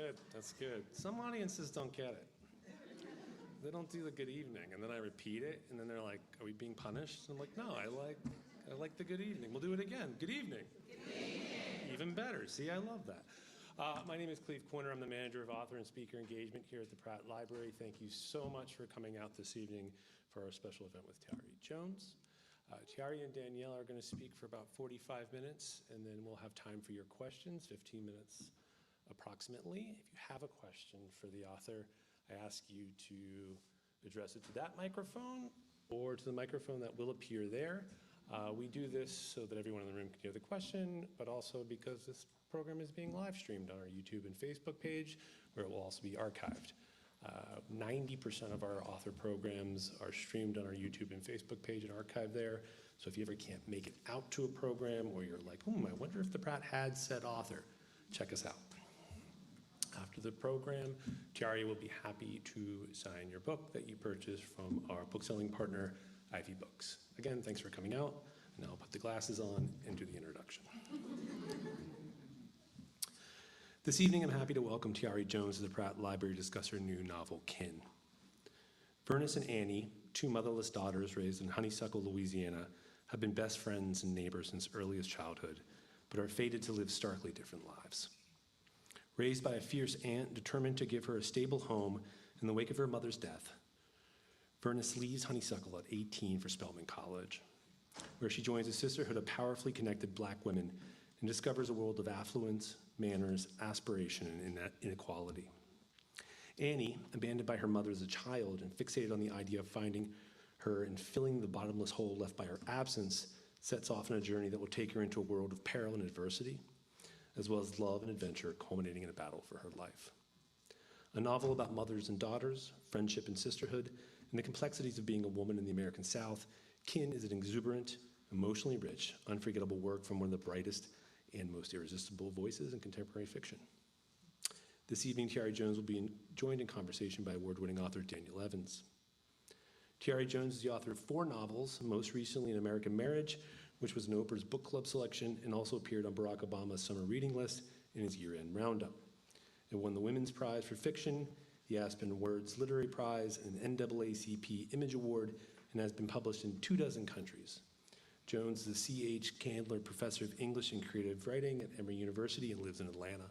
good. That's good. Some audiences don't get it. They don't do the good evening, and then I repeat it, and then they're like, "Are we being punished?" And I'm like, "No, I like the good evening. We'll do it again. Good evening." Good evening. Even better. See, I love that. My name is Cleve Corner. I'm the manager of author and speaker engagement here at the Pratt Library. Thank you so much for coming out this evening for our special event with Tayari Jones. Tayari and Danielle are going to speak for about 45 minutes, and then we'll have time for your questions, 15 minutes approximately. If you have a question for the author, I ask you to address it to that microphone or to the microphone that will appear there. We do this so that everyone in the room can hear the question, but also because this program is being live streamed on our YouTube and Facebook page, where it will also be archived. 90% of our author programs are streamed on our YouTube and Facebook page and archived there. So if you ever can't make it out to a program, or you're like, I wonder if the Pratt had said author, check us out. After the program, Tayari will be happy to sign your book that you purchased from our book-selling partner, Ivy Books. Again, thanks for coming out. Now I'll put the glasses on and do the introduction. This evening, I'm happy to welcome Tayari Jones to the Pratt Library to discuss her new novel, Kin. Vernice and Annie, two motherless daughters raised in Honeysuckle, Louisiana, have been best friends and neighbors since earliest childhood, but are fated to live starkly different lives. Raised by a fierce aunt determined to give her a stable home in the wake of her mother's death, Vernice leaves Honeysuckle at 18 for Spelman College, where she joins a sisterhood of powerfully connected Black women and discovers a world of affluence, manners, aspiration, and inequality. Annie, abandoned by her mother as a child and fixated on the idea of finding her and filling the bottomless hole left by her absence, sets off on a journey that will take her into a world of peril and adversity, as well as love and adventure, culminating in a battle for her life. A novel about mothers and daughters, friendship and sisterhood, and the complexities of being a woman in the American South, Kin is an exuberant, emotionally rich, unforgettable work from one of the brightest and most irresistible voices in contemporary fiction. This evening, Tayari Jones will be joined in conversation by award-winning author Danielle Evans. Tayari Jones is the author of 4 novels, most recently An American Marriage, which was an Oprah's book club selection and also appeared on Barack Obama's summer reading list in his year-end roundup. It won the Women's Prize for Fiction, the Aspen Words Literary Prize, and NAACP Image Award, and has been published in 24 countries. Jones is a C.H. Candler Professor of English and Creative Writing at Emory University and lives in Atlanta.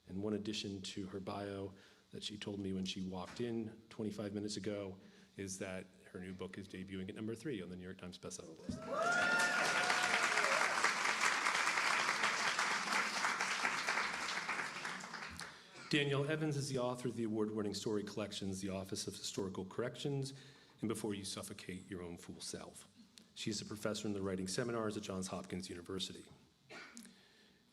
And one addition to her bio that she told me when she walked in 25 minutes ago is that her new book is debuting at number 3 on the New York Times bestseller list. Danielle Evans is the author of the award-winning story collections, The Office of Historical Corrections, and Before You Suffocate Your Own Fool Self. She is a professor in the writing seminars at Johns Hopkins University.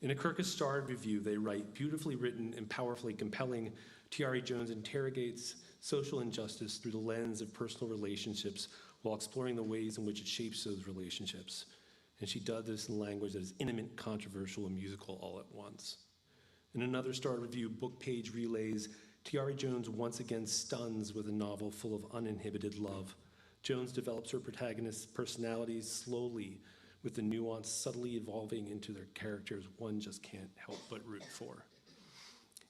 In a Kirkus-starred review, they write, beautifully written and powerfully compelling, Tayari Jones interrogates social injustice through the lens of personal relationships while exploring the ways in which it shapes those relationships. And she does this in language that is intimate, controversial, and musical all at once. In another starred review, Book Page relays, Tayari Jones once again stuns with a novel full of uninhibited love. Jones develops her protagonist's personalities slowly, with the nuance subtly evolving into their characters one just can't help but root for.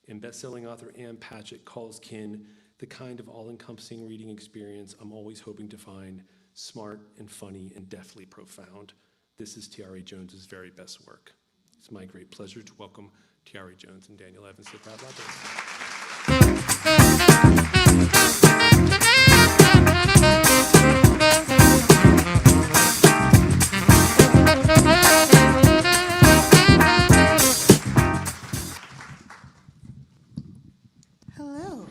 And best-selling author Ann Patchett calls Kin the kind of all-encompassing reading experience I'm always hoping to find, smart and funny and deftly profound. This is Tayari Jones's very best work. It's my great pleasure to welcome Tayari Jones and Danielle Evans to the Pratt Library. Hello.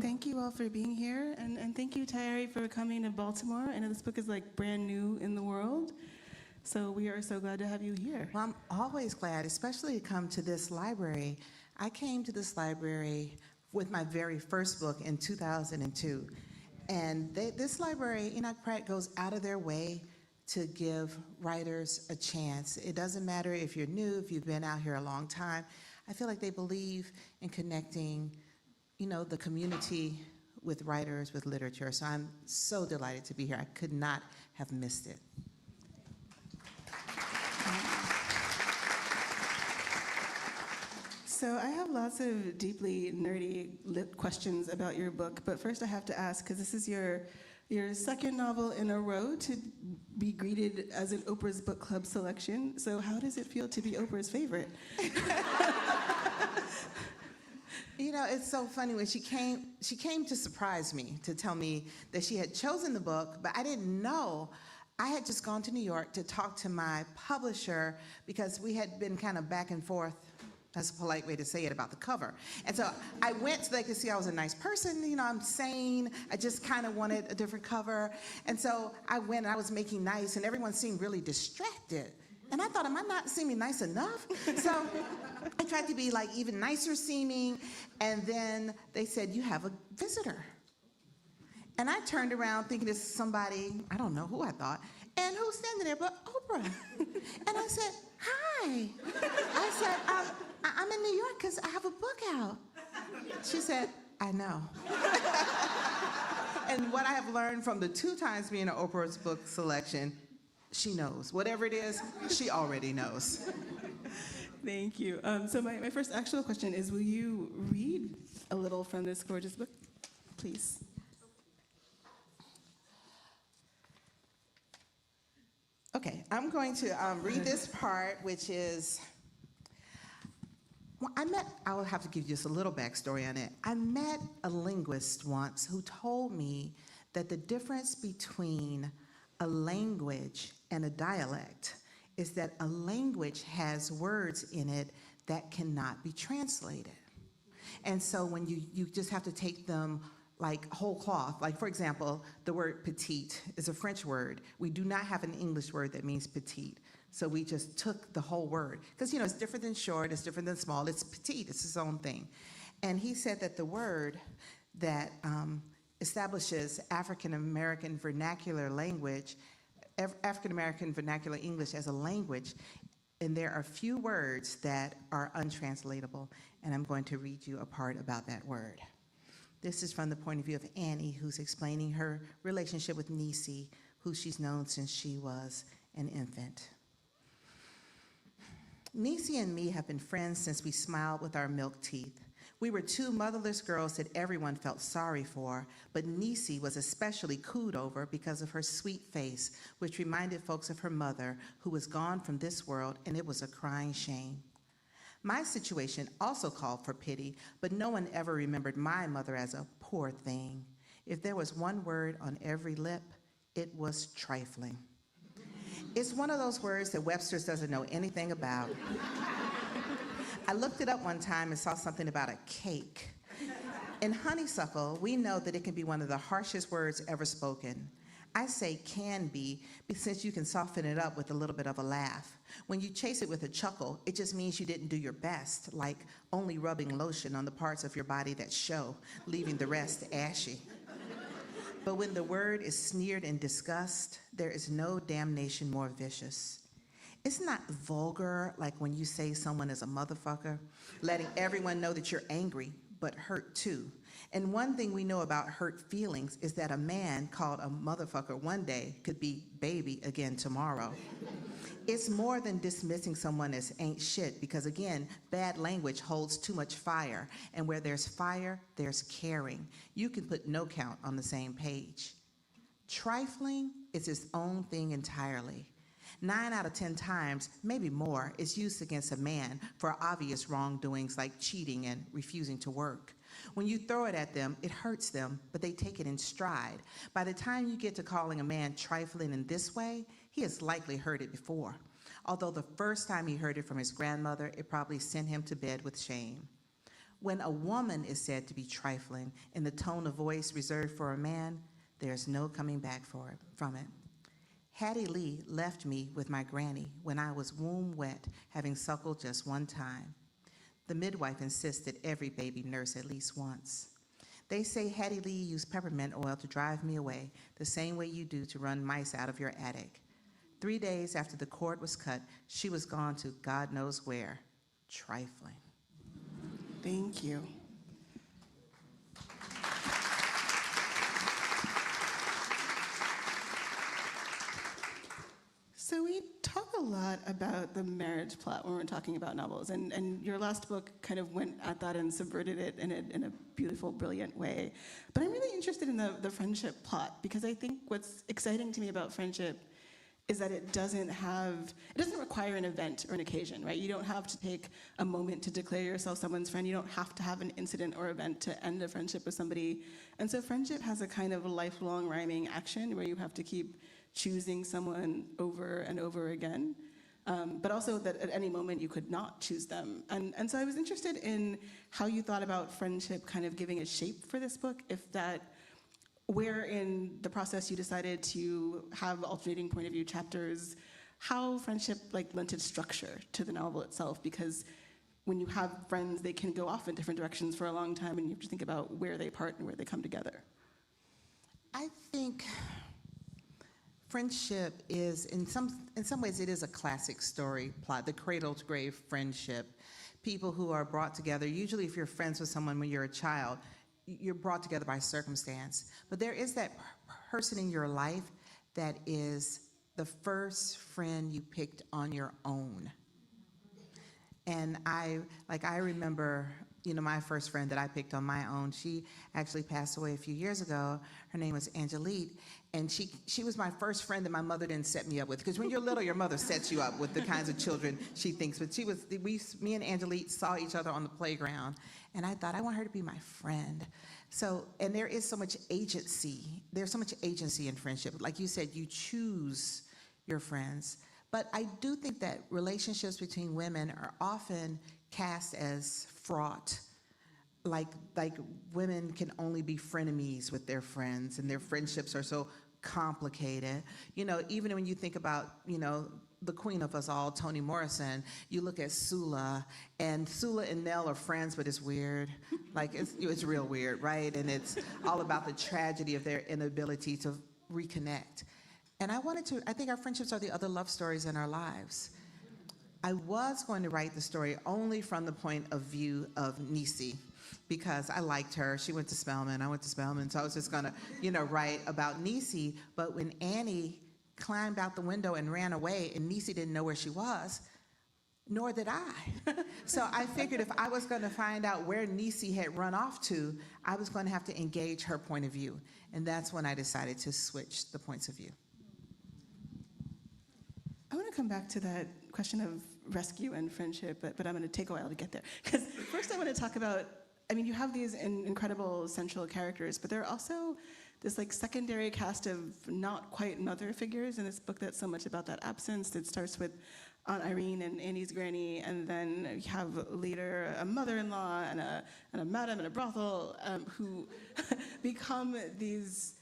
Thank you all for being here, and thank you, Tayari, for coming to Baltimore. I know this book is like brand new in the world, so we are so glad to have you here. Well, I'm always glad, especially to come to this library. I came to this library with my very first book in 2002. And this library, Enoch Pratt, goes out of their way to give writers a chance. It doesn't matter if you're new, if you've been out here a long time. I feel like they believe in connecting, the community with writers, with literature. So I'm so delighted to be here. I could not have missed it. So I have lots of deeply nerdy lit questions about your book, but first I have to ask, because this is your second novel in a row to be greeted as an Oprah's Book Club selection. So how does it feel to be Oprah's favorite? You know, it's so funny when she came to surprise me, to tell me that she had chosen the book, but I didn't know. I had just gone to New York to talk to my publisher because we had been kind of back and forth, that's a polite way to say it, about the cover. And so I went so they could see I was a nice person, you know, I'm sane, I just kind of wanted a different cover. And so I went and I was making nice and everyone seemed really distracted. And I thought, am I not seeming nice enough? So I tried to be like even nicer seeming, and then they said, you have a visitor. And I turned around thinking it's somebody, I don't know who I thought, and who's standing there but Oprah. And I said, hi. I said, I'm in New York because I have a book out. She said, I know. And what I have learned from the 2 times being an Oprah's book selection, she knows. Whatever it is, she already knows. Thank you. So my first actual question is, will you read a little from this gorgeous book, please? Okay, I'm going to read this part, which is, well, I will have to give you just a little backstory on it. I met a linguist once who told me that the difference between a language and a dialect is that a language has words in it that cannot be translated. And so when you just have to take them like whole cloth, like for example, the word petite is a French word. We do not have an English word that means petite. So we just took the whole word. Because, you know, it's different than short, it's different than small, it's petite, it's its own thing. And he said that the word that establishes African-American vernacular language, African-American vernacular English as a language, and there are few words that are untranslatable, and I'm going to read you a part about that word. This is from the point of view of Annie, who's explaining her relationship with Niecy, who she's known since she was an infant. Niecy and me have been friends since we smiled with our milk teeth. We were 2 motherless girls that everyone felt sorry for, but Niecy was especially cooed over because of her sweet face, which reminded folks of her mother, who was gone from this world, and it was a crying shame. My situation also called for pity, but no one ever remembered my mother as a poor thing. If there was one word on every lip, it was trifling. It's one of those words that Webster's doesn't know anything about. I looked it up one time and saw something about a cake. In Honeysuckle, we know that it can be one of the harshest words ever spoken. I say can be, since you can soften it up with a little bit of a laugh. When you chase it with a chuckle, it just means you didn't do your best, like only rubbing lotion on the parts of your body that show, leaving the rest ashy. But when the word is sneered in disgust, there is no damnation more vicious. It's not vulgar, like when you say someone is a motherfucker, letting everyone know that you're angry, but hurt too. And one thing we know about hurt feelings is that a man called a motherfucker one day could be baby again tomorrow. It's more than dismissing someone as ain't shit, because again, bad language holds too much fire, and where there's fire, there's caring. You can put no count on the same page. Trifling is its own thing entirely. 9 out of 10 times, maybe more, is used against a man for obvious wrongdoings like cheating and refusing to work. When you throw it at them, it hurts them, but they take it in stride. By the time you get to calling a man trifling in this way, he has likely heard it before. Although the first time he heard it from his grandmother, it probably sent him to bed with shame. When a woman is said to be trifling in the tone of voice reserved for a man, there's no coming back from it. Hattie Lee left me with my granny when I was womb wet, having suckled just one time. The midwife insisted every baby nurse at least once. They say Hattie Lee used peppermint oil to drive me away, the same way you do to run mice out of your attic. 3 days after the cord was cut, she was gone to God knows where. Trifling. Thank you. So we talk a lot lot about the marriage plot when we're talking about novels, and your last book kind of went at that and subverted it in a beautiful, brilliant way. But I'm really interested in the friendship plot, because I think what's exciting to me about friendship is that it doesn't require an event or an occasion, right? You don't have to take a moment to declare yourself someone's friend. You don't have to have an incident or event to end a friendship with somebody. And so friendship has a kind of lifelong rhyming action where you have to keep choosing someone over and over again, but also that at any moment you could not choose them. And so I was interested in how you thought about friendship kind of giving a shape for this book, where in the process you decided to have alternating point of view chapters, how friendship lent its structure to the novel itself, because when you have friends, they can go off in different directions for a long time, and you have to think about where they part and where they come together. I think friendship is, in some ways, it is a classic story plot, the cradle to grave friendship. People who are brought together, usually if you're friends with someone when you're a child, you're brought together by circumstance. But there is that person in your life that is the first friend you picked on your own. And I remember, my first friend that I picked on my own, she actually passed away a few years ago. Her name was Angelique, and she was my first friend that my mother didn't set me up with. Because when you're little, your mother sets you up with the kinds of children she thinks. But me and Angelique saw each other on the playground, and I thought, I want her to be my friend. So, and there is so much agency. There's so much agency in friendship. Like you said, you choose your friends. But I do think that relationships between women are often cast as fraught. Like women can only be frenemies with their friends, and their friendships are so complicated. Even when you think about, the queen of us all, Toni Morrison, you look at Sula and Nell are friends, but it's weird. It's real weird, right? And it's all about the tragedy of their inability to reconnect. And I think our friendships are the other love stories in our lives. I was going to write the story only from the point of view of Niecy, because I liked her. She went to Spelman, I went to Spelman, so I was just gonna, write about Niecy. But when Annie climbed out the window and ran away, and Niecy didn't know where she was, nor did I. So I figured if I was gonna find out where Niecy had run off to, I was gonna have to engage her point of view. And that's when I decided to switch the points of view. I want to come back to that question of rescue and friendship, but I'm going to take a while to get there. Because first I want to talk about, you have these incredible central characters, but there are also this secondary cast of not quite mother figures in this book that's so much about that absence. It starts with Aunt Irene and Annie's granny, and then you have later a mother-in-law and a madam and a brothel who become these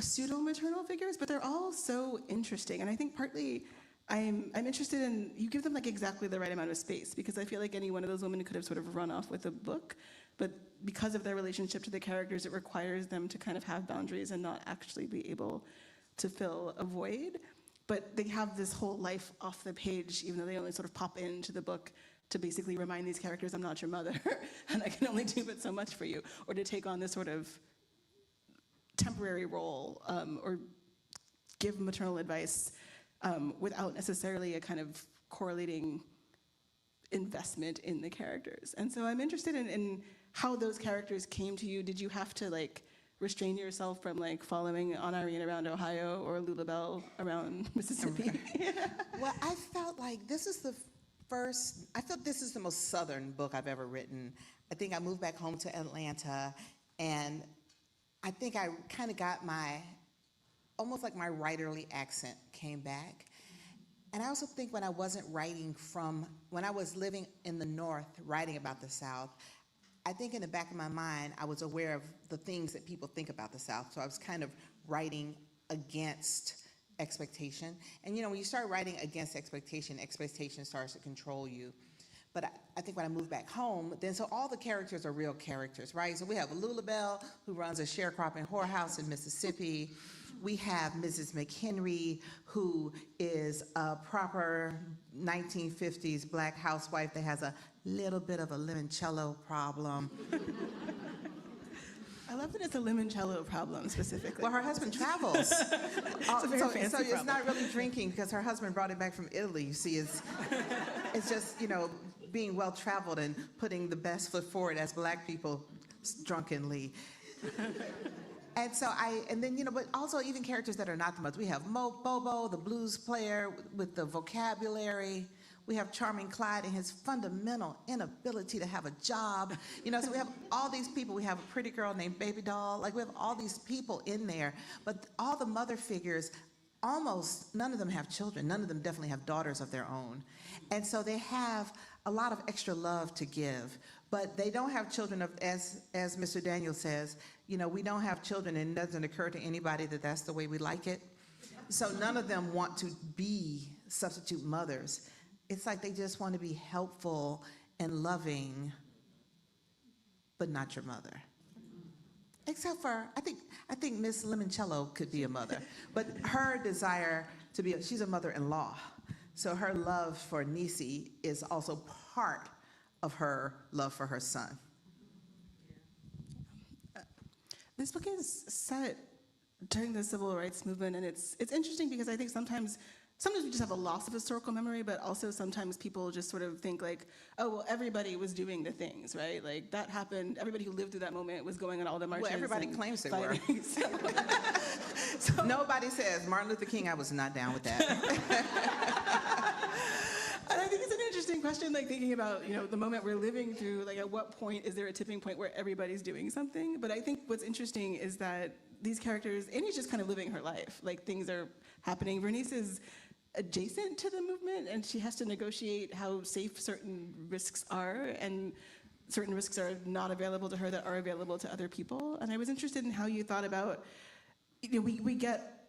pseudo-maternal figures, but they're all so interesting. And I think partly I'm interested in, you give them exactly the right amount of space, because I feel like any one of those women could have sort of run off with a book, but because of their relationship to the characters, it requires them to kind of have boundaries and not actually be able to fill a void. But they have this whole life off the page, even though they only sort of pop into the book to basically remind these characters, I'm not your mother, and I can only do but so much for you, or to take on this sort of temporary role, or give maternal advice without necessarily a kind of correlating investment in the characters. And so I'm interested in how those characters came to you. Did you have to restrain yourself from following Aunt Irene around Ohio or Lulabelle around Mississippi? Well, I felt like this is the most Southern book I've ever written. I think I moved back home to Atlanta, and I think I kind of got almost like my writerly accent came back. And I also think when I wasn't writing when I was living in the North, writing about the South, I think in the back of my mind, I was aware of the things that people think about the South. So I was kind of writing against expectation. And when you start writing against expectation starts to control you. But I think when I moved back home, so all the characters are real characters, right? So we have Lulabelle, who runs a sharecropping whorehouse in Mississippi. We have Mrs. McHenry, who is a proper 1950s black housewife that has a little bit of a limoncello problem. love that it's a limoncello problem specifically. Well, her husband travels. It's a very fancy so it's problem. not really drinking because her husband brought it back from Italy. You see, it's just, being well-traveled and putting the best foot forward as Black people drunkenly. And so but also even characters that are not the mothers. We have Bobo, the blues player with the vocabulary. We have Charming Clyde and his fundamental inability to have a job. So we have all these people. We have a pretty girl named Baby Doll. Like, we have all these people in there. But all the mother figures, almost none of them have children. None of them definitely have daughters of their own. And so they have a lot of extra love to give. But they don't have children as Mr. Daniel says, we don't have children, and it doesn't occur to anybody that that's the way we like it. So none of them want to be substitute mothers. It's like they just want to be helpful and loving, but not your mother. Except for, I think Miss Limoncello could be a mother, but her desire to be, she's a mother-in-law. So her love for Nisi is also part of her love for her son. This book is set during the civil rights movement, and it's interesting because I think sometimes we just have a loss of historical memory, but also sometimes people just sort of think like, oh, well, everybody was doing the things, right? Like, that happened, everybody who lived through that moment was going on all the marches. Well, everybody claims they were. So, nobody says, Martin Luther King, I was not down with that. and I think it's an interesting question, like thinking about, the moment we're living through, like at what point is there a tipping point where everybody's doing something? But I think what's interesting is that these characters, Annie's just kind of living her life. Like, things are happening. Vernice is adjacent to the movement, and she has to negotiate how safe certain risks are, and certain risks are not available to her that are available to other people. And I was interested in how you thought about, we get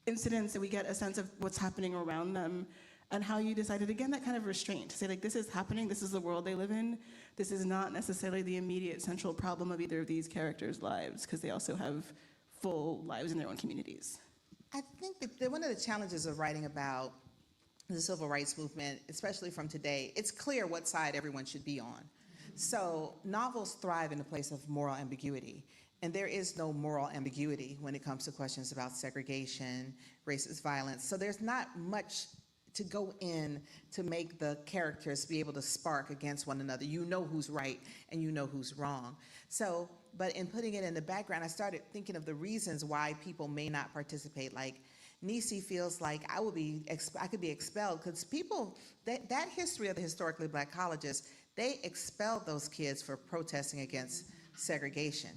incidents and we get a sense of what's happening around them, and how you decided, again, that kind of restraint, to say, like, this is happening, this is the world they live in, this is not necessarily the immediate central problem of either of these characters' lives, because they also have full lives in their own communities. I think that one of the challenges of writing about the civil rights movement, especially from today, it's clear what side everyone should be on. So novels thrive in a place of moral ambiguity, and there is no moral ambiguity when it comes to questions about segregation, racist violence. So there's not much to go in to make the characters be able to spark against one another. You know who's right and you know who's wrong. So, but in putting it in the background, I started thinking of the reasons why people may not participate. Like, Nisi feels like I could be expelled, because people, that history of the historically Black colleges, they expelled those kids for protesting against segregation.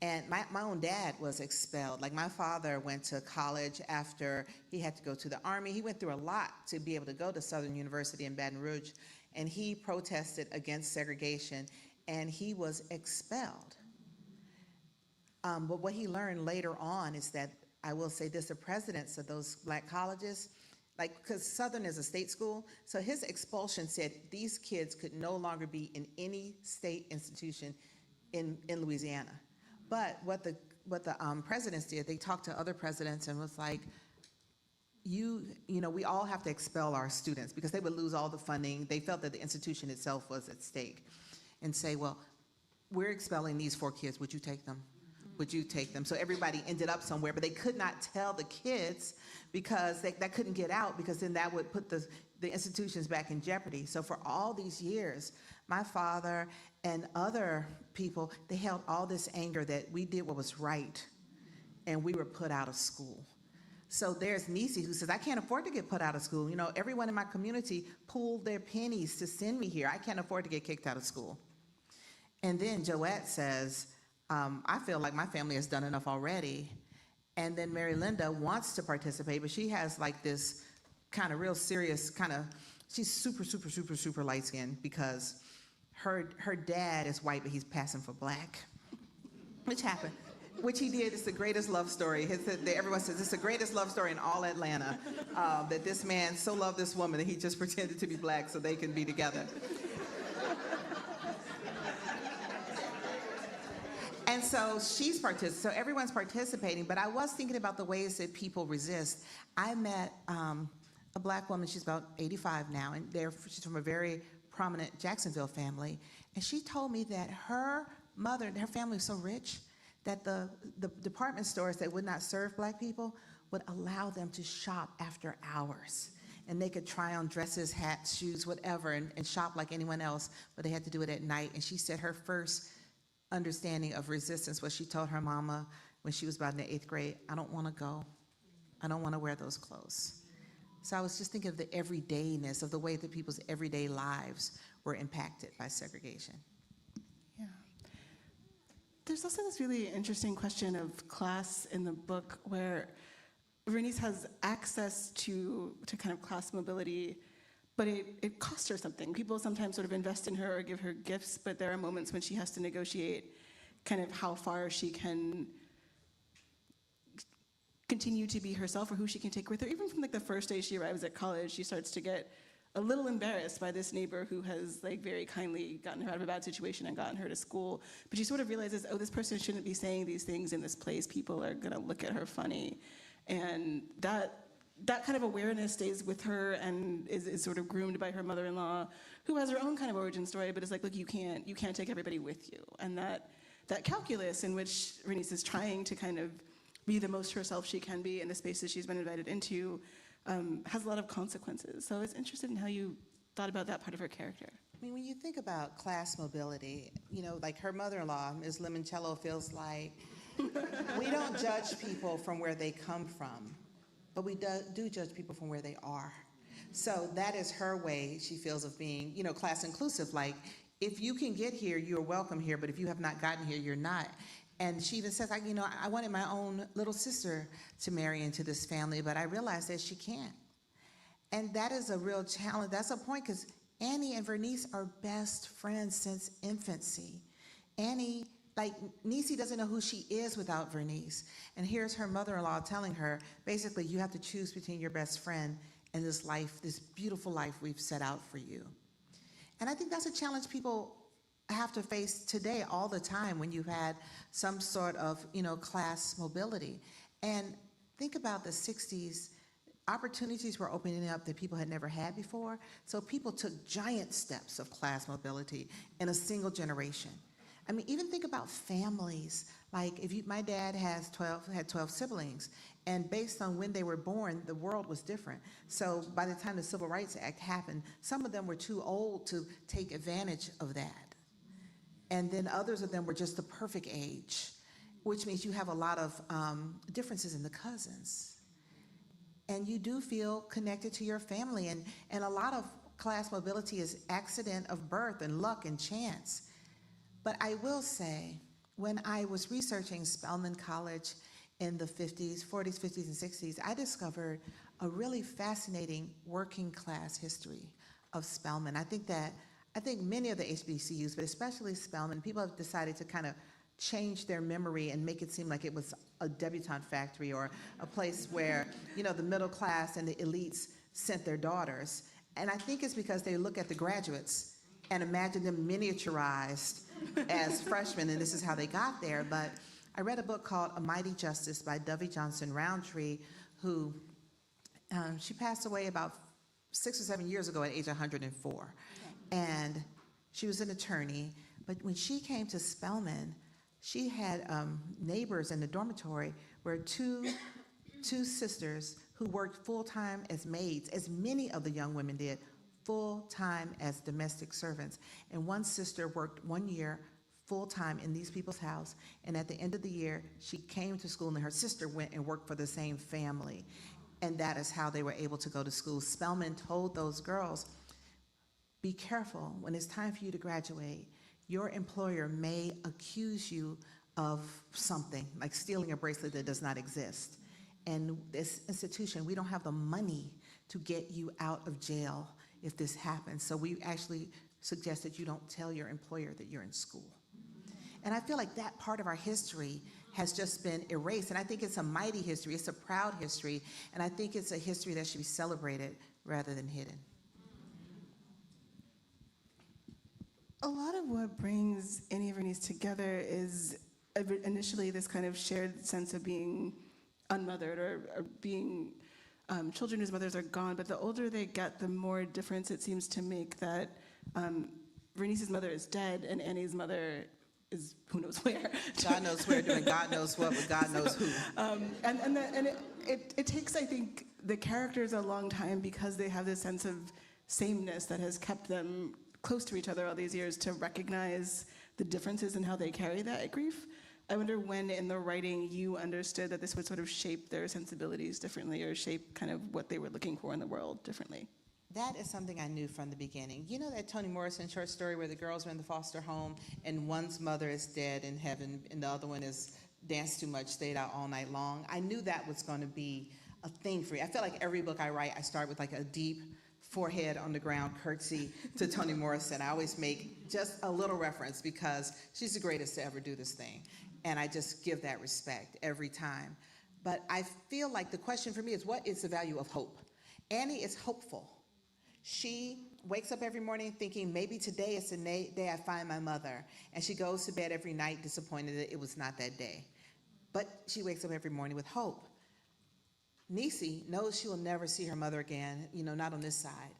And my own dad was expelled. Like, my father went to college after he had to go to the Army. He went through a lot to be able to go to Southern University in Baton Rouge, and he protested against segregation, and he was expelled. But what he learned later on is that, I will say this, the presidents of those Black colleges, like, because Southern is a state school, so his expulsion said these kids could no longer be in any state institution in Louisiana. But what the presidents did, they talked to other presidents and was like, we all have to expel our students, because they would lose all the funding. They felt that the institution itself was at stake, and say, well, we're expelling these 4 kids. Would you take them? Would you take them? So everybody ended up somewhere, but they could not tell the kids, because that couldn't get out, because then that would put the institutions back in jeopardy. So for all these years, my father and other people, they held all this anger that we did what was right, and we were put out of school. So there's Nisi, who says, I can't afford to get put out of school. Everyone in my community pooled their pennies to send me here. I can't afford to get kicked out of school. And then Joette says, I feel like my family has done enough already. And then Mary Linda wants to participate, but she has like this kind of real serious she's super, super, super, super light-skinned, because her dad is white, but he's passing for Black, which happened. Which he did. It's the greatest love story. Everyone says it's the greatest love story in all Atlanta, that this man so loved this woman that he just pretended to be Black so they can be together. And so so everyone's participating, but I was thinking about the ways that people resist. I met a Black woman, she's about 85 now, and she's from a very prominent Jacksonville family, and she told me that her mother, her family was so rich that the department stores that would not serve black people would allow them to shop after hours. And they could try on dresses, hats, shoes, whatever, and shop like anyone else, but they had to do it at night. And she said her first understanding of resistance was she told her mama when she was about in the 8th grade, I don't want to go. I don't want to wear those clothes. So I was just thinking of the everydayness of the way that people's everyday lives were impacted by segregation. Yeah. There's also this really interesting question of class in the book where Vernice has access to kind of class mobility, but it costs her something. People sometimes sort of invest in her or give her gifts, but there are moments when she has to negotiate kind of how far she can continue to be herself or who she can take with her. Even from like the first day she arrives at college, she starts to get a little embarrassed by this neighbor who has like very kindly gotten her out of a bad situation and gotten her to school. But she sort of realizes, oh, this person shouldn't be saying these things in this place. People are gonna look at her funny. And that kind of awareness stays with her and is sort of groomed by her mother-in-law, who has her own kind of origin story, but is like, look, you can't take everybody with you. And that calculus in which Vernice is trying to kind of be the most herself she can be in the spaces she's been invited into has a lot of consequences. So I was interested in how you thought about that part of her character. I mean, when you think about class mobility, you know, like her mother-in-law, Ms. Limoncello, feels like we don't judge people from where they come from, but we do judge people from where they are. So that is her way, she feels, of being, you know, class inclusive. Like, if you can get here, you're welcome here, but if you have not gotten here, you're not. And she even says, you know, I wanted my own little sister to marry into this family, but I realized that she can't. And that is a real challenge. That's a point, because Annie and Vernice are best friends since infancy. Annie, like, Niecy doesn't know who she is without Vernice. And here's her mother-in-law telling her, basically, you have to choose between your best friend and this life, this beautiful life we've set out for you. And I think that's a challenge people have to face today all the time when you've had some sort of, you know, class mobility. And think about the 60s, opportunities were opening up that people had never had before. So people took giant steps of class mobility in a single generation. I mean, even think about families. Like, my dad had 12 siblings, and based on when they were born, the world was different. So by the time the Civil Rights Act happened, some of them were too old to take advantage of that. And then others of them were just the perfect age, which means you have a lot of differences in the cousins. And you do feel connected to your family. And a lot of class mobility is accident of birth and luck and chance. But I will say, when I was researching Spelman College in the 50s, 40s, 50s, and 60s, I discovered a really fascinating working class history of Spelman. I think many of the HBCUs, but especially Spelman, people have decided to kind of change their memory and make it seem like it was a debutante factory or a place where, you know, the middle class and the elites sent their daughters. And I think it's because they look at the graduates and imagine them miniaturized as freshmen, and this is how they got there. But I read a book called A Mighty Justice by Dovey Johnson Roundtree, who she passed away about 6 or 7 years ago at age 104. And she was an attorney, but when she came to Spelman, she had neighbors in the dormitory where two sisters who worked full-time as maids, as many of the young women did, full-time as domestic servants. And one sister worked 1 year full-time in these people's house, and at the end of the year, she came to school, and her sister went and worked for the same family. And that is how they were able to go to school. Spelman told those girls, be careful, when it's time for you to graduate, your employer may accuse you of something, like stealing a bracelet that does not exist. And this institution, we don't have the money to get you out of jail if this happens. So we actually suggest that you don't tell your employer that you're in school. And I feel like that part of our history has just been erased. And I think it's a mighty history, it's a proud history, and I think it's a history that should be celebrated rather than hidden. A lot of what brings Annie and Vernice together is initially this kind of shared sense of being unmothered or being children whose mothers are gone, but the older they get, the more difference it seems to make that Vernice's mother is dead and Annie's mother is who knows where. God knows where, doing God knows what, with God knows who. It takes, I think, the characters a long time because they have this sense of sameness that has kept them close to each other all these years to recognize the differences in how they carry that grief. I wonder when in the writing you understood that this would sort of shape their sensibilities differently or shape kind of what they were looking for in the world differently. That is something I knew from the beginning. You know that Toni Morrison short story where the girls are in the foster home and one's mother is dead in heaven and the other one is danced too much, stayed out all night long? I knew that was going to be a thing for you. I feel like every book I write, I start with like a deep forehead on the ground curtsy to Toni Morrison. I always make just a little reference because she's the greatest to ever do this thing. And I just give that respect every time. But I feel like the question for me is, what is the value of hope? Annie is hopeful. She wakes up every morning thinking, maybe today is the day I find my mother. And she goes to bed every night disappointed that it was not that day. But she wakes up every morning with hope. Niecy knows she will never see her mother again, not on this side.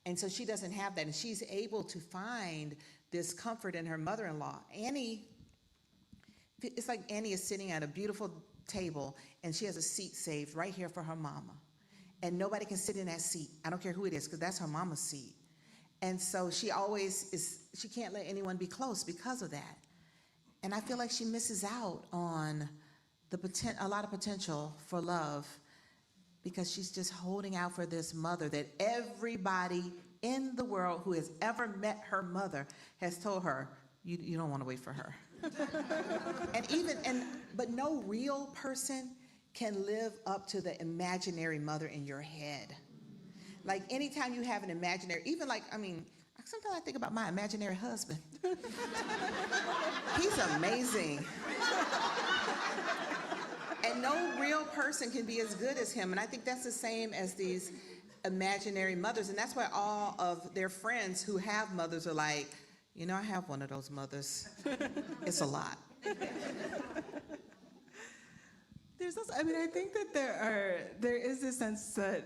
And so she doesn't have that. And she's able to find this comfort in her mother-in-law. Annie, it's like Annie is sitting at a beautiful table and she has a seat saved right here for her mama. And nobody can sit in that seat. I don't care who it is, because that's her mama's seat. And so she can't let anyone be close because of that. And I feel like she misses out on a lot of potential for love because she's just holding out for this mother that everybody in the world who has ever met her mother has told her, you don't want to wait for her. But no real person can live up to the imaginary mother in your head. Like anytime you have an imaginary, sometimes I think about my imaginary husband. He's amazing. And no real person can be as good as him. And I think that's the same as these imaginary mothers. And that's why all of their friends who have mothers are like, I have one of those mothers. It's a lot. There's also, I think that there is this sense that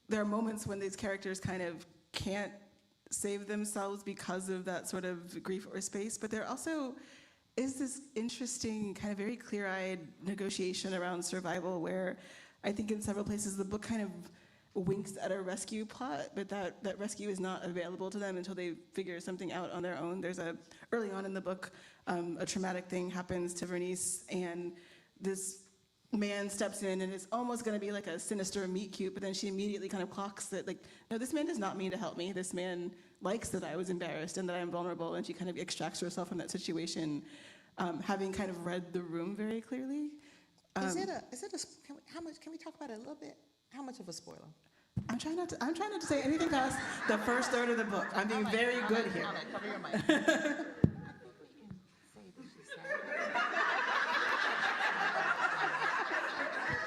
there are moments when these characters kind of can't save themselves because of that sort of grief or space, but there also is this interesting kind of very clear-eyed negotiation around survival where I think in several places the book kind of winks at a rescue plot, but that rescue is not available to them until they figure something out on their own. Early on in the book, a traumatic thing happens to Vernice, and this man steps in, and it's almost going to be like a sinister meet cute, but then she immediately kind of clocks that, like, no, this man does not mean to help me. This man likes that I was embarrassed and that I'm vulnerable, and she kind of extracts herself from that situation, having kind of read the room very clearly. Can we talk about it a little bit? How much of a spoiler? I'm trying not to say anything past the first third of the book. I'm being very good here. Cover your mic.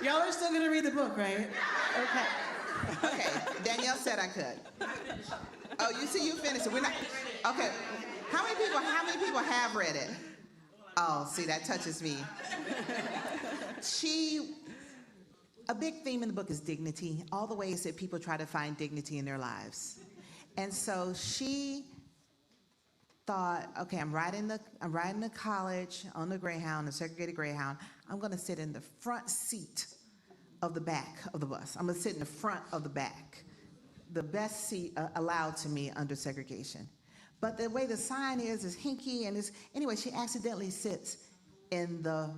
Y'all are still gonna read the book, right? Okay. Okay, Danielle said I could. Oh, you finished it. We're not, okay. How many people have read it? Oh, see, that touches me. A big theme in the book is dignity, all the ways that people try to find dignity in their lives. And so she thought, okay, I'm riding to college on the Greyhound, the segregated Greyhound. I'm gonna sit in the front seat of the back of the bus. I'm gonna sit in the front of the back, the best seat allowed to me under segregation. But the way the sign is hinky, and anyway, she accidentally sits in the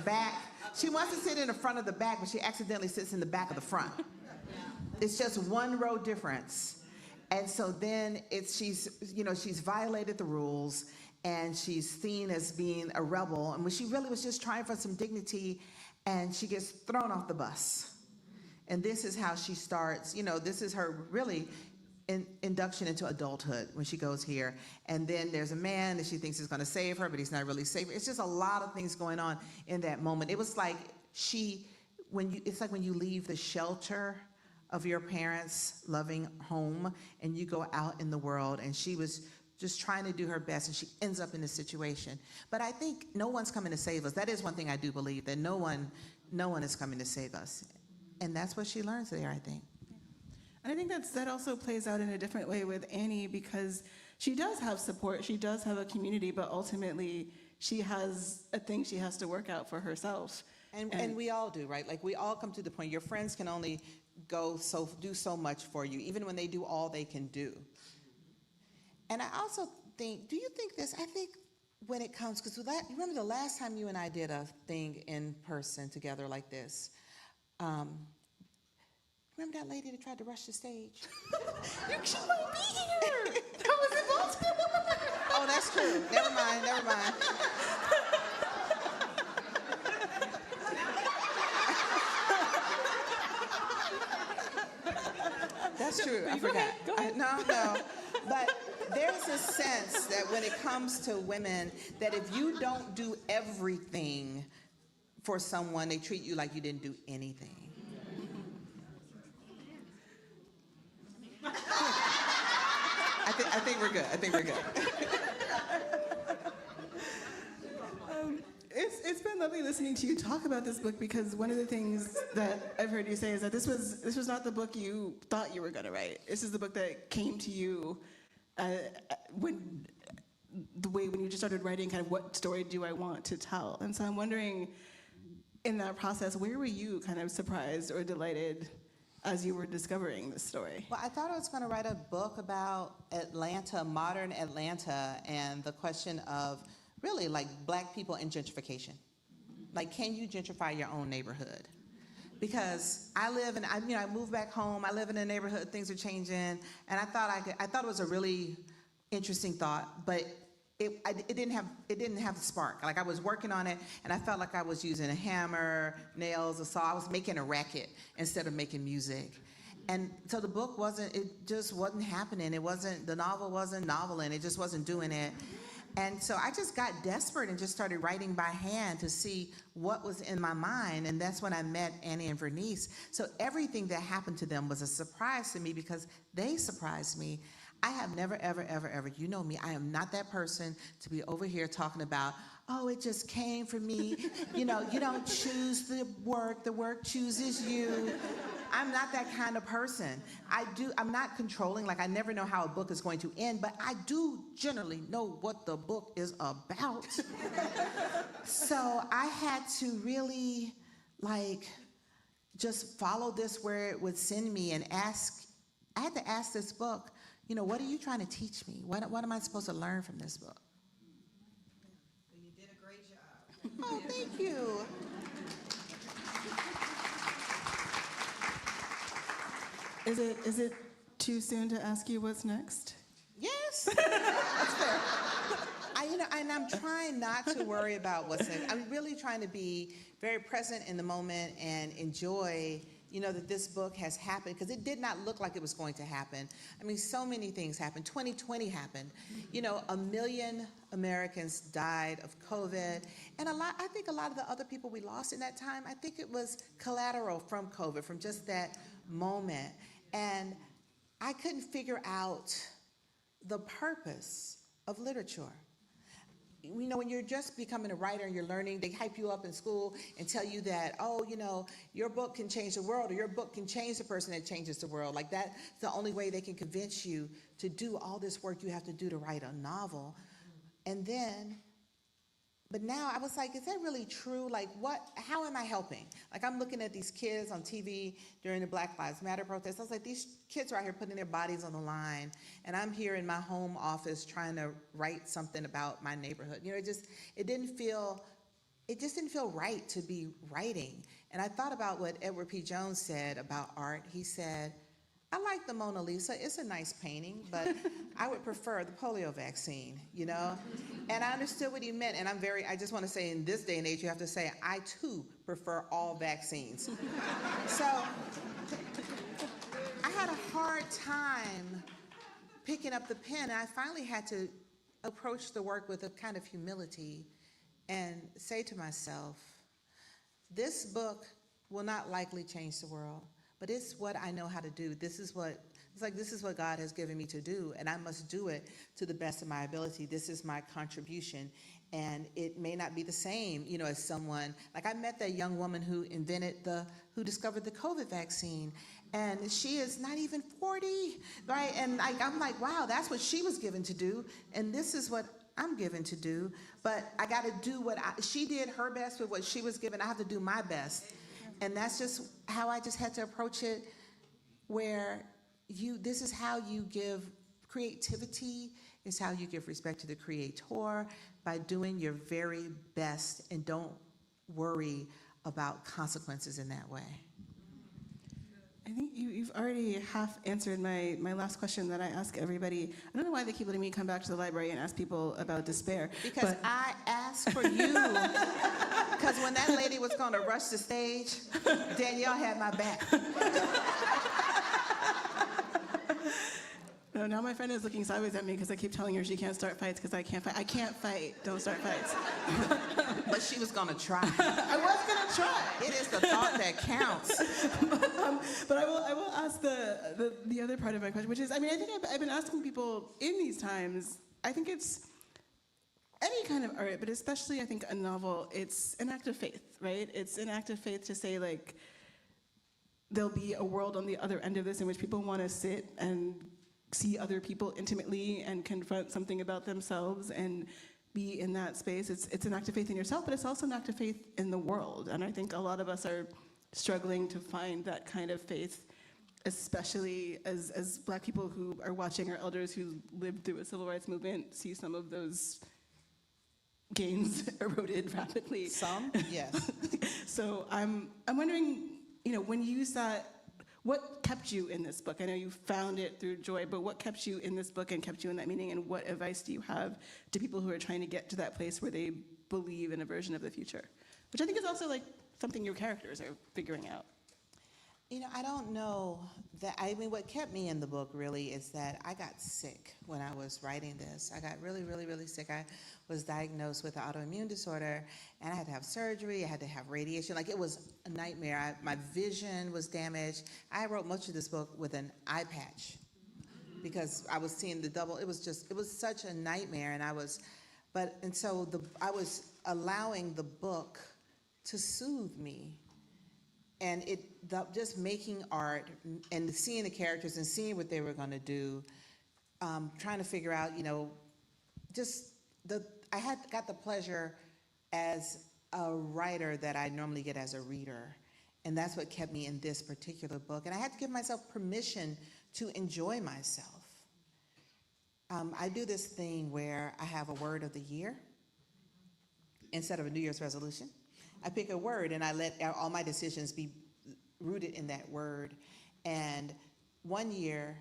back. She wants to sit in the front of the back, but she accidentally sits in the back of the front. It's just one row difference. And so then she's violated the rules, and she's seen as being a rebel, and when she really was just trying for some dignity, and she gets thrown off the bus. And this is how she starts, this is her really induction into adulthood when she goes here. And then there's a man that she thinks is gonna save her, but he's not really saving her. It's just a lot of things going on in that moment. It was like it's like when you leave the shelter of your parents' loving home and you go out in the world, and she was just trying to do her best, and she ends up in this situation. But I think no one's coming to save us. That is one thing I do believe, that no one is coming to save us. And that's what she learns there, I think. And I think that also plays out in a different way with Annie, because she does have support, she does have a community, but ultimately she has a thing she has to work out for herself. And we all do, right? Like we all come to the point, your friends can only do so much for you, even when they do all they can do. And I also think, do you think this? I think when it comes, because you remember the last time you and I did a thing in person together like this? Remember that lady that tried to rush the stage? She might be here. That was in Baltimore. Oh, that's true. Never mind. That's true. I forgot. Go ahead. No. But there's a sense that when it comes to women, that if you don't do everything for someone, they treat you like you didn't do anything. I think we're good. It's been lovely listening to you talk about this book, because one of the things that I've heard you say is that this was not the book you thought you were going to write. This is the book that came to you when you just started writing, kind of what story do I want to tell. And so I'm wondering, in that process, where were you kind of surprised or delighted as you were discovering this story? Well, I thought I was going to write a book about Atlanta, modern Atlanta, and the question of really like Black people and gentrification. Like, can you gentrify your own neighborhood? Because I moved back home. I live in a neighborhood. Things are changing, and I thought it was a really interesting thought, but it didn't have the spark. Like, I was working on it, and I felt like I was using a hammer, nails, a saw. I was making a racket instead of making music. And so the book just wasn't happening. The novel wasn't noveling. It just wasn't doing it. And so I just got desperate and just started writing by hand to see what was in my mind. And that's when I met Annie and Vernice. So everything that happened to them was a surprise to me, because they surprised me. I have never, ever, you know me, I am not that person to be over here talking about, oh, it just came for me. You don't choose the work chooses you. I'm not that kind of person. I'm not controlling, like I never know how a book is going to end, but I do generally know what the book is about. So I had to really just follow this where it would send me and I had to ask this book, what are you trying to teach me? What am I supposed to learn from this book? You did a great job. Oh, thank you. Is it too soon to ask you what's next? Yes, that's fair. And I'm trying not to worry about what's next. I'm really trying to be very present in the moment and enjoy, that this book has happened, because it did not look like it was going to happen. I mean, so many things happened. 2020 happened. 1 million Americans died of COVID, and I think a lot of the other people we lost in that time, I think it was collateral from COVID, from just that moment. And I couldn't figure out the purpose of literature. When you're just becoming a writer and you're learning, they hype you up in school and tell you that, your book can change the world, or your book can change the person that changes the world. Like, that's the only way they can convince you to do all this work you have to do to write a novel. But now I was like, is that really true? Like, how am I helping? Like, I'm looking at these kids on TV during the Black Lives Matter protests. I was like, these kids are out here putting their bodies on the line, and I'm here in my home office trying to write something about my neighborhood. It just didn't feel right to be writing. And I thought about what Edward P. Jones said about art. He said, I like the Mona Lisa. It's a nice painting, but I would prefer the polio vaccine, And I understood what he meant, and I just want to say, in this day and age, you have to say, I too prefer all vaccines. So I had a hard time picking up the pen, and I finally had to approach the work with a kind of humility and say to myself, this book will not likely change the world, but it's what I know how to do. This is what God has given me to do, and I must do it to the best of my ability. This is my contribution. And it may not be the same, as someone, like I met that young woman who who discovered the COVID vaccine, and she is not even 40, right? And I'm like, wow, that's what she was given to do, and this is what I'm given to do, but I got to do she did her best with what she was given. I have to do my best, and that's just how I just had to approach it, where this is how you give creativity, is how you give respect to the creator, by doing your very best and don't worry about consequences in that way. I think you've already half answered my last question that I ask everybody. I don't know why they keep letting me come back to the library and ask people about despair. Because I asked for you. Because when that lady was going to rush the stage, Danielle had my back. No, now my friend is looking sideways at me because I keep telling her she can't start fights because I can't fight. I can't fight. Don't start fights. But she was going to try. I was going to try. It is the thought that counts. But I will ask the other part of my question, which is, I think I've been asking people in these times, I think it's any kind of art, but especially I think a novel, it's an act of faith, right? It's an act of faith to say, like, there'll be a world on the other end of this in which people want to sit and see other people intimately and confront something about themselves and be in that space. It's an act of faith in yourself, but it's also an act of faith in the world. And I think a lot of us are struggling to find that kind of faith, especially as Black people who are watching our elders who lived through a civil rights movement see some of those gains eroded rapidly. Some, yes. So I'm wondering, when you sat, what kept you in this book? I know you found it through joy, but what kept you in this book and kept you in that meaning, and what advice do you have to people who are trying to get to that place where they believe in a version of the future? Which I think is also like something your characters are figuring out. I don't know that, what kept me in the book really is that I got sick when I was writing this. I got really, really, really sick. I was diagnosed with an autoimmune disorder, and I had to have surgery. I had to have radiation. Like, it was a nightmare. My vision was damaged. I wrote much of this book with an eye patch because I was seeing the double. It was such a nightmare, and I was allowing the book to soothe me. And just making art and seeing the characters and seeing what they were going to do, trying to figure out, I got the pleasure as a writer that I normally get as a reader. And that's what kept me in this particular book. And I had to give myself permission to enjoy myself. I do this thing where I have a word of the year instead of a New Year's resolution. I pick a word and I let all my decisions be rooted in that word. And one year,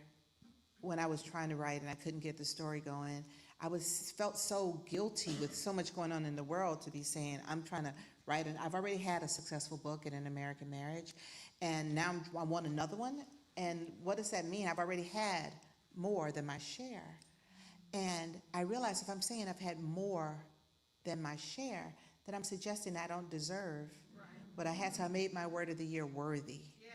when I was trying to write and I couldn't get the story going, felt so guilty with so much going on in the world to be saying, I'm trying to write, and I've already had a successful book in An American Marriage, and now I want another one. And what does that mean? I've already had more than my share. And I realized if I'm saying I've had more than my share, that I'm suggesting I don't deserve what I had. So I made my word of the year worthy. Yes.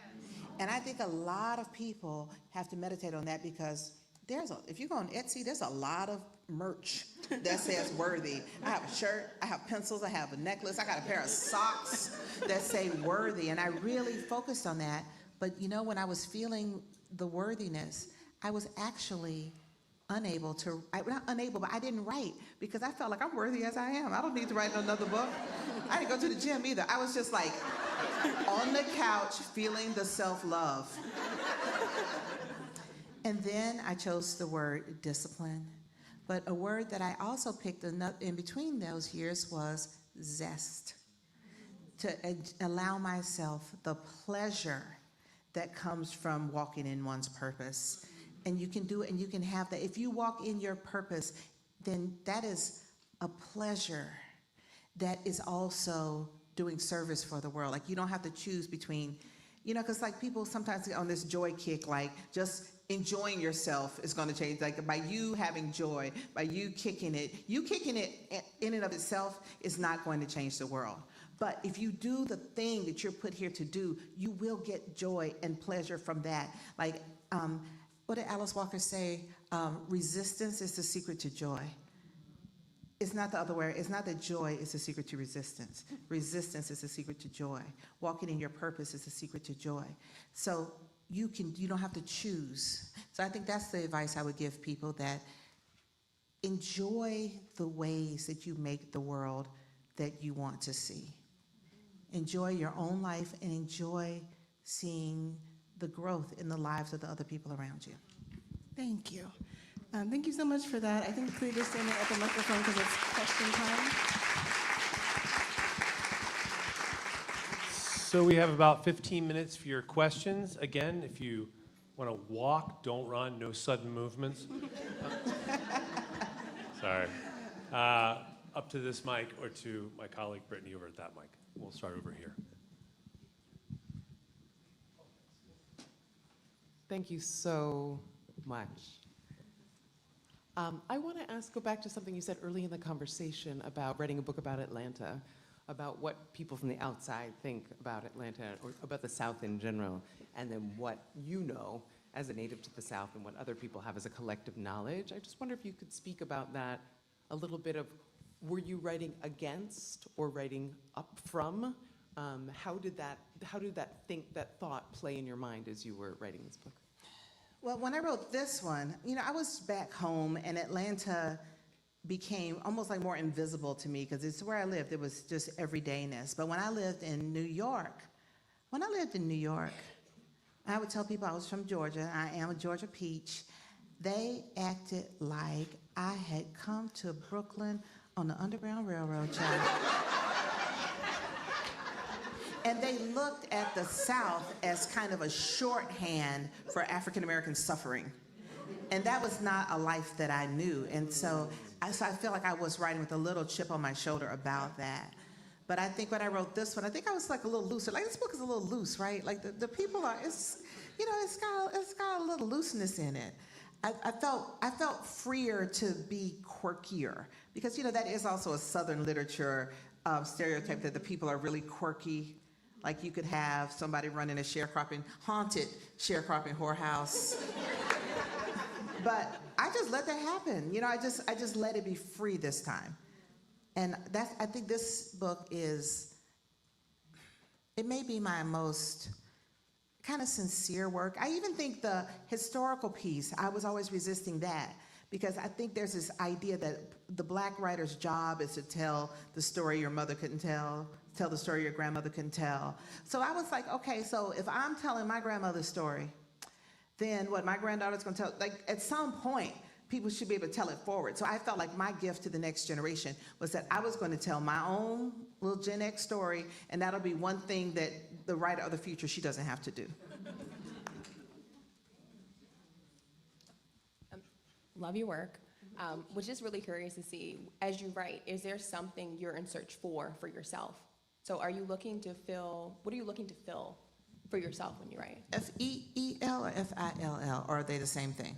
And I think a lot of people have to meditate on that, because if you go on Etsy, there's a lot of merch that says worthy. I have a shirt, I have pencils, I have a necklace, I got a pair of socks that say worthy. And I really focused on that. But when I was feeling the worthiness, I was actually not unable, but I didn't write because I felt like I'm worthy as I am. I don't need to write another book. I didn't go to the gym either. I was just like on the couch feeling the self-love. And then I chose the word discipline. But a word that I also picked in between those years was zest. To allow myself the pleasure that comes from walking in one's purpose. And you can do it, and you can have that. If you walk in your purpose, then that is a pleasure that is also doing service for the world. Like, you don't have to choose between, because like people sometimes get on this joy kick, like just enjoying yourself is going to change. Like, by you having joy, by you kicking it in and of itself is not going to change the world. But if you do the thing that you're put here to do, you will get joy and pleasure from that. Like, what did Alice Walker say? Resistance is the secret to joy. it's not the other way. It's not that joy is the secret to resistance. Resistance is the secret to joy. Walking in your purpose is the secret to joy. So you don't have to choose. So I think that's the advice I would give people, that enjoy the ways that you make the world that you want to see. Enjoy your own life and enjoy seeing the growth in the lives of the other people around you. Thank you. Thank you so much for that. I think Cleve is standing at the microphone because it's question time. So we have about 15 minutes for your questions. Again, if you want to walk, don't run, no sudden movements. Sorry. Up to this mic or to my colleague Brittany over at that mic. We'll start over here. Thank you so much. I want to go back to something you said early in the conversation about writing a book about Atlanta, about what people from the outside think about Atlanta or about the South in general, and then what you know as a native to the South and what other people have as a collective knowledge. I just wonder if you could speak about that a little bit of, were you writing against or writing up from? How did that thought play in your mind as you were writing this book? Well, when I wrote this one, I was back home, and Atlanta became almost like more invisible to me because it's where I lived. It was just everydayness. But when I lived in New York, I would tell people I was from Georgia. I am a Georgia peach. They acted like I had come to Brooklyn on the Underground Railroad, child. And they looked at the South as kind of a shorthand for African American suffering. And that was not a life that I knew. And so I feel like I was writing with a little chip on my shoulder about that. But I think when I wrote this one, I think I was like a little looser. Like, this book is a little loose, right? Like the people are, it's got a little looseness in it. I felt freer to be quirkier, because that is also a Southern literature stereotype that the people are really quirky. Like, you could have somebody running a haunted sharecropping whorehouse. But I just let that happen. I just let it be free this time. And I think this book it may be my most kind of sincere work. I even think the historical piece, I was always resisting that, because I think there's this idea that the Black writer's job is to tell the story your mother couldn't tell the story your grandmother couldn't tell. So I was like, okay, so if I'm telling my grandmother's story, then what my granddaughter's gonna tell, like, at some point, people should be able to tell it forward. So I felt like my gift to the next generation was that I was gonna tell my own little Gen X story, and that'll be one thing that the writer of the future, she doesn't have to do. Love your work. Was just really curious to see, as you write, is there something you're in search for yourself? So what are you looking to fill for yourself when you write? F-E-E-L or F-I-L-L, or are they the same thing?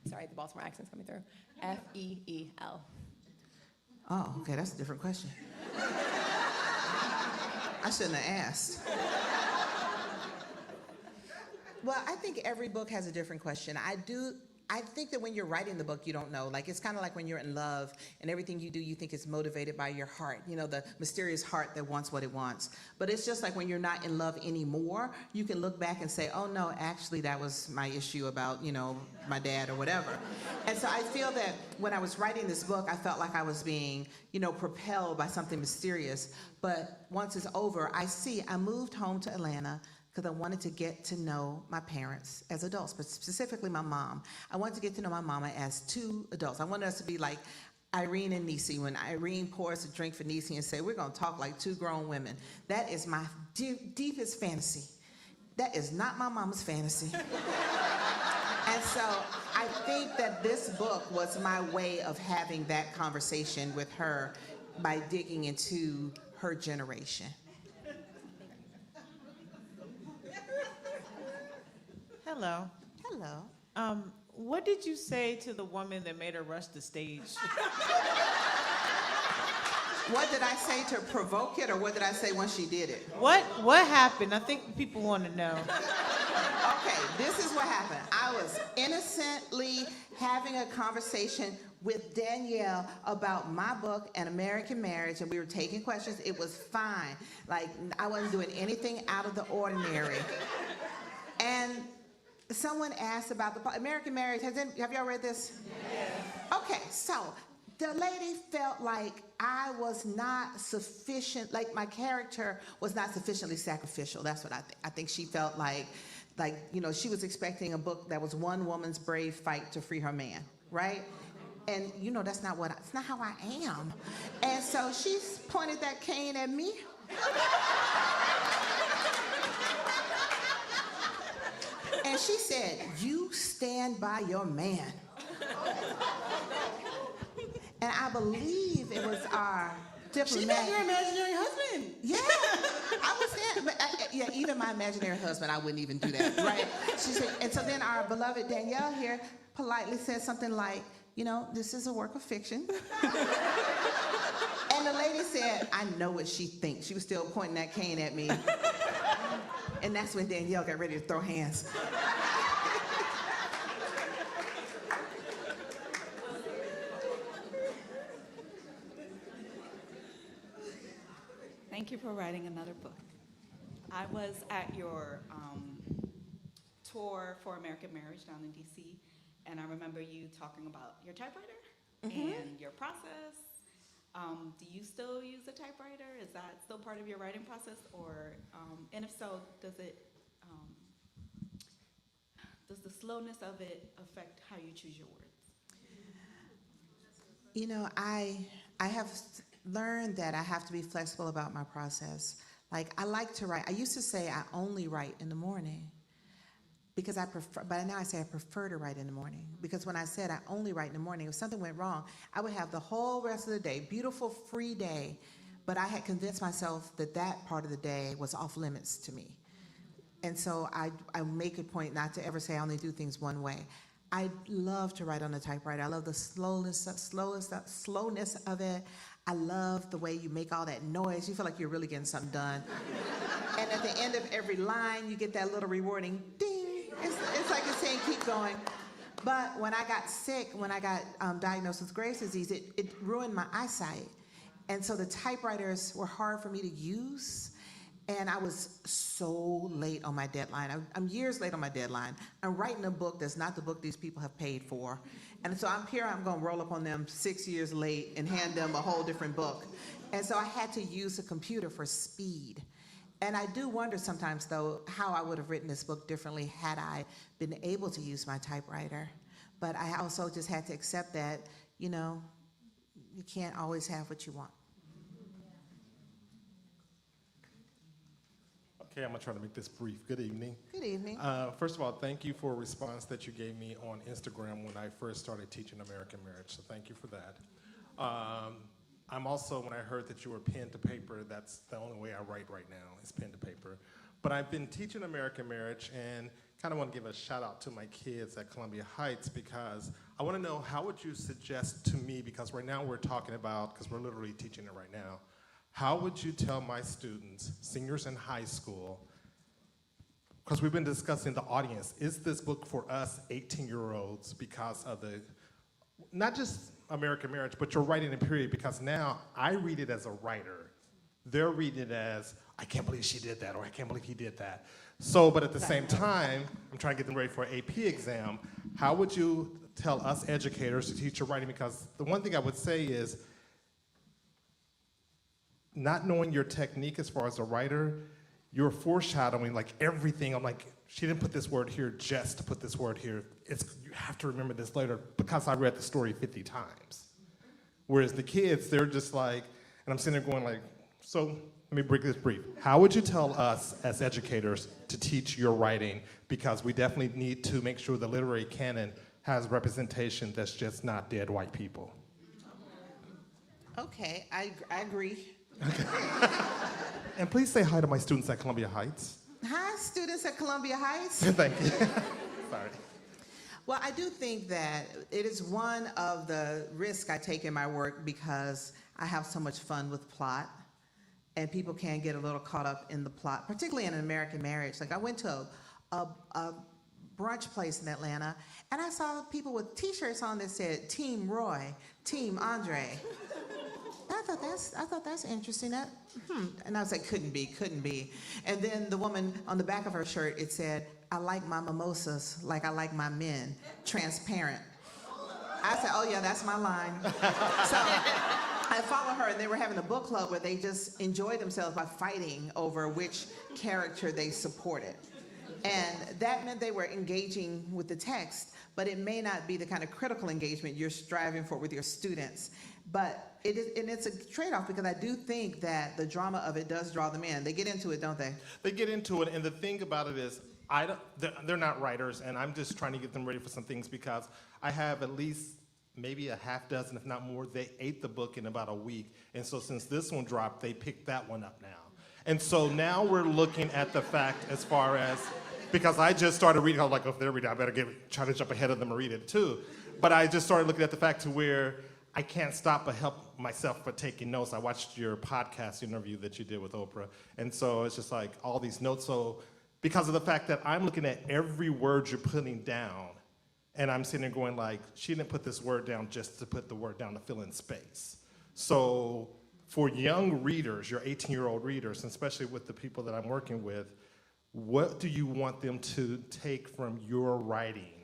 Sorry, the Baltimore accent's coming through. F-E-E-L. Oh, okay, that's a different question. I shouldn't have asked. Well, I think every book has a different question. I think that when you're writing the book, you don't know. Like, it's kind of like when you're in love and everything you do, you think is motivated by your heart. The mysterious heart that wants what it wants. But it's just like when you're not in love anymore, you can look back and say, oh no, actually that was my issue about, my dad or whatever. And so I feel that when I was writing this book, I felt like I was being, propelled by something mysterious. But once it's over, I moved home to Atlanta because I wanted to get to know my parents as adults, but specifically my mom. I wanted to get to know my mama as two adults. I wanted us to be like Irene and Niecy. When Irene pours a drink for Niecy and say, we're gonna talk like two grown women. That is my deepest fantasy. That is not my mama's fantasy. And so I think that this book was my way of having that conversation with her by digging into her generation. Hello. Hello. What did you say to the woman that made her rush the stage? What did I say to provoke it, or what did I say when she did it? What happened? I think people want to know. Okay, this is what happened. I was innocently having a conversation with Danielle about my book and American marriage, and we were taking questions. It was fine. Like, I wasn't doing anything out of the ordinary. And someone asked about the American marriage. Have y'all read this? Yes. Okay, so the lady felt like I was not sufficient, like my character was not sufficiently sacrificial. That's what I think. I think she felt like, she was expecting a book that was one woman's brave fight to free her man, right? And that's not it's not how I am. And so she pointed that cane at me. And she said, "You stand by your man." And I believe it was our diplomat. She met your imaginary husband. Yeah, I was saying, but even my imaginary husband, I wouldn't even do that, right? She said, and so then our beloved Danielle here politely said something like, this is a work of fiction. And the lady said, "I know what she thinks." She was still pointing that cane at me. And that's when Danielle got ready to throw hands. Thank you for writing another book. I was at your tour for American Marriage down in DC, and I remember you talking about your typewriter and your process. Do you still use a typewriter? Is that still part of your writing process, or and if so, does the slowness of it affect how you choose your words? I have learned that I have to be flexible about my process. Like, I like to write. I used to say I only write in the morning because I prefer, but now I say I prefer to write in the morning, because when I said I only write in the morning, if something went wrong, I would have the whole rest of the day, beautiful free day, but I had convinced myself that that part of the day was off limits to me. And so I make a point not to ever say I only do things one way. I love to write on the typewriter. I love the slowness of it. I love the way you make all that noise. You feel like you're really getting something done. And at the end of every line, you get that little rewarding ding. It's like it's saying, keep going. But when I got sick, when I got diagnosed with Graves' disease, it ruined my eyesight. And so the typewriters were hard for me to use. And I was so late on my deadline. I'm years late on my deadline. I'm writing a book that's not the book these people have paid for. And so I'm going to roll up on them 6 years late and hand them a whole different book. And so I had to use a computer for speed. And I do wonder sometimes, though, how I would have written this book differently had I been able to use my typewriter. But I also just had to accept that, you can't always have what you want. Okay, I'm gonna try to make this brief. Good evening. Good evening. First of all, thank you for a response that you gave me on Instagram when I first started teaching American marriage, so thank you for that. I'm also, when I heard that you were pen to paper, that's the only way I write right now, is pen to paper. But I've been teaching American marriage and kind of want to give a shout out to my kids at Columbia Heights, because I want to know, how would you suggest to me, because right now we're talking about, because we're literally teaching it right now, how would you tell my students, seniors in high school, because we've been discussing the audience, is this book for us 18-year-olds because of the, not just American marriage, but you're writing in period, because now I read it as a writer. They're reading it as, I can't believe she did that, or I can't believe he did that. So, but at the same time, I'm trying to get them ready for an AP exam. How would you tell us educators to teach your writing? Because the one thing I would say is, not knowing your technique as far as a writer, you're foreshadowing like everything. I'm like, she didn't put this word here just to put this word here. You have to remember this later because I read the story 50 times. Whereas the kids, they're just like, and I'm sitting there going like, so let me break this brief. How would you tell us as educators to teach your writing? Because we definitely need to make sure the literary canon has representation that's just not dead white people. Okay, I agree. And please say hi to my students at Columbia Heights. Hi, students at Columbia Heights. Thank you. Sorry. Well, I do think that it is one of the risks I take in my work because I have so much fun with plot, and people can get a little caught up in the plot, particularly in an American marriage. Like, I went to a brunch place in Atlanta, and I saw people with T-shirts on that said Team Roy, Team Andre. I thought that's interesting. And I was like, couldn't be. And then the woman on the back of her shirt, it said, I like my mimosas like I like my men, transparent. I said, oh yeah, that's my line. So I followed her, and they were having a book club where they just enjoyed themselves by fighting over which character they supported. And that meant they were engaging with the text, but it may not be the kind of critical engagement you're striving for with your students. But it's a trade-off, because I do think that the drama of it does draw them in. They get into it, don't they? They get into it, and the thing about it is, they're not writers, and I'm just trying to get them ready for some things, because I have at least maybe a half dozen, if not more. They ate the book in about a week, and so since this one dropped, they picked that one up now. And so now we're looking at the fact as far as, because I just started reading, I was like, oh, if they're reading, I better try to jump ahead of them and read it too. But I just started looking at the fact to where I can't stop but help myself for taking notes. I watched your podcast interview that you did with Oprah, and so it's just like all these notes. So because of the fact that I'm looking at every word you're putting down, and I'm sitting there going like, she didn't put this word down just to put the word down to fill in space. So for young readers, your 18-year-old readers, and especially with the people that I'm working with, what do you want them to take from your writing?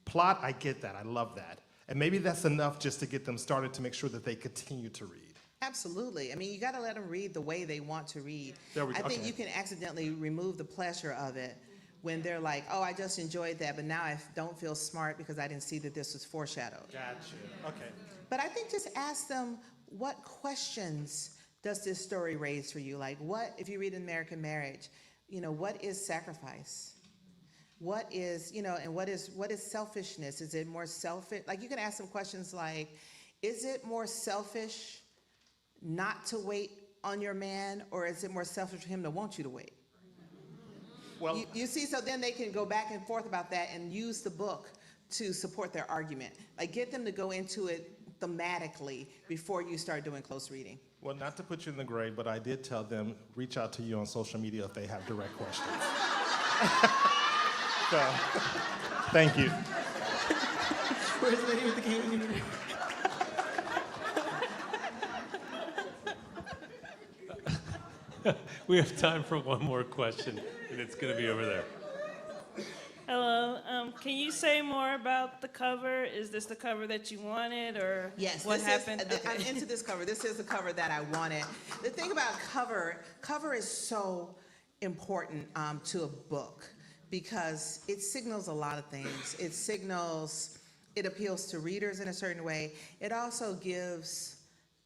Plot, I get that, I love that. And maybe that's enough just to get them started to make sure that they continue to read. Absolutely. I mean, you got to let them read the way they want to read. There we go. I think Okay. you can accidentally remove the pleasure of it when they're like, oh, I just enjoyed that, but now I don't feel smart because I didn't see that this was foreshadowed. Gotcha. Okay. But I think just ask them, what questions does this story raise for you? Like, what, if you read American Marriage, what is sacrifice? What is, and what is selfishness? Is it more selfish? Like, you can ask them questions like, is it more selfish not to wait on your man, or is it more selfish for him to want you to wait? Well, You see, so then they can go back and forth about that and use the book to support their argument. Like, get them to go into it thematically before you start doing close reading. well, not to put you in the grade, but I did tell them, reach out to you on social media if they have direct questions. So, thank you. Where's the lady with the cane? We have time for one more question, and it's going to be over there. Hello. Can you say more about the cover? Is this the cover that you wanted, or Yes, what happened? I'm into this cover. This is the cover that I wanted. The thing about cover is so important to a book, because it signals a lot of things. It appeals to readers in a certain way. It also gives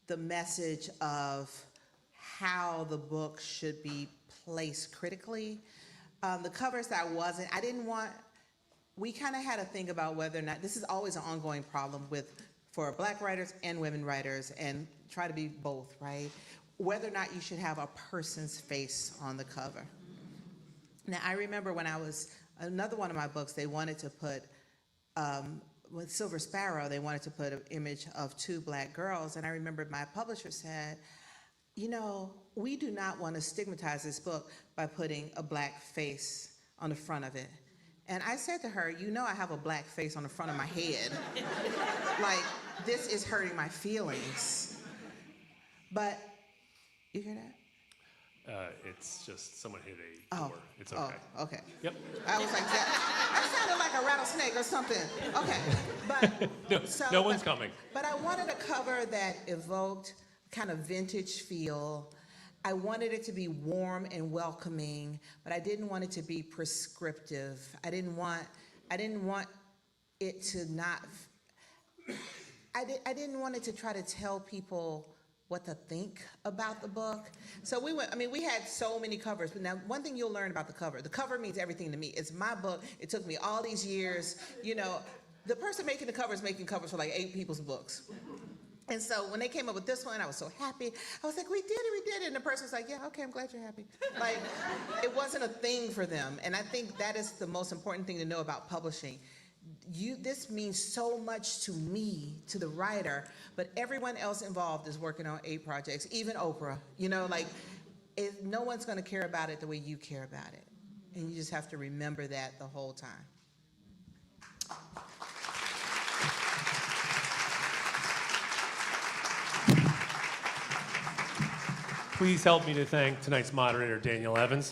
the message of how the book should be placed critically. The covers that we kind of had to think about whether or not, this is always an ongoing problem for Black writers and women writers, and try to be both, right? Whether or not you should have a person's face on the cover. Now, I remember when another one of my books, they wanted to put, with Silver Sparrow, they wanted to put an image of two Black girls, and I remember my publisher said, we do not want to stigmatize this book by putting a Black face on the front of it. And I said to her, I have a Black face on the front of my head. Like, this is hurting my feelings. But, you hear that? It's just someone hit a door. It's okay. Oh, okay. Yep. I was like, that sounded like a rattlesnake or something. Okay, but No one's coming. But I wanted a cover that evoked kind of vintage feel. I wanted it to be warm and welcoming, but I didn't want it to be prescriptive. I didn't want it to not. I didn't want it to try to tell people what to think about the book. So we had so many covers, but now one thing you'll learn about the cover means everything to me. It's my book. It took me all these years. The person making the cover is making covers for like 8 people's books. And so when they came up with this one, I was so happy. I was like, we did it. And the person was like, yeah, okay, I'm glad you're happy. Like, it wasn't a thing for them. And I think that is the most important thing to know about publishing. This means so much to me, to the writer, but everyone else involved is working on 8 projects, even Oprah. No one's going to care about it the way you care about it. And you just have to remember that the whole time. Please help me to thank tonight's moderator, Daniel Evans.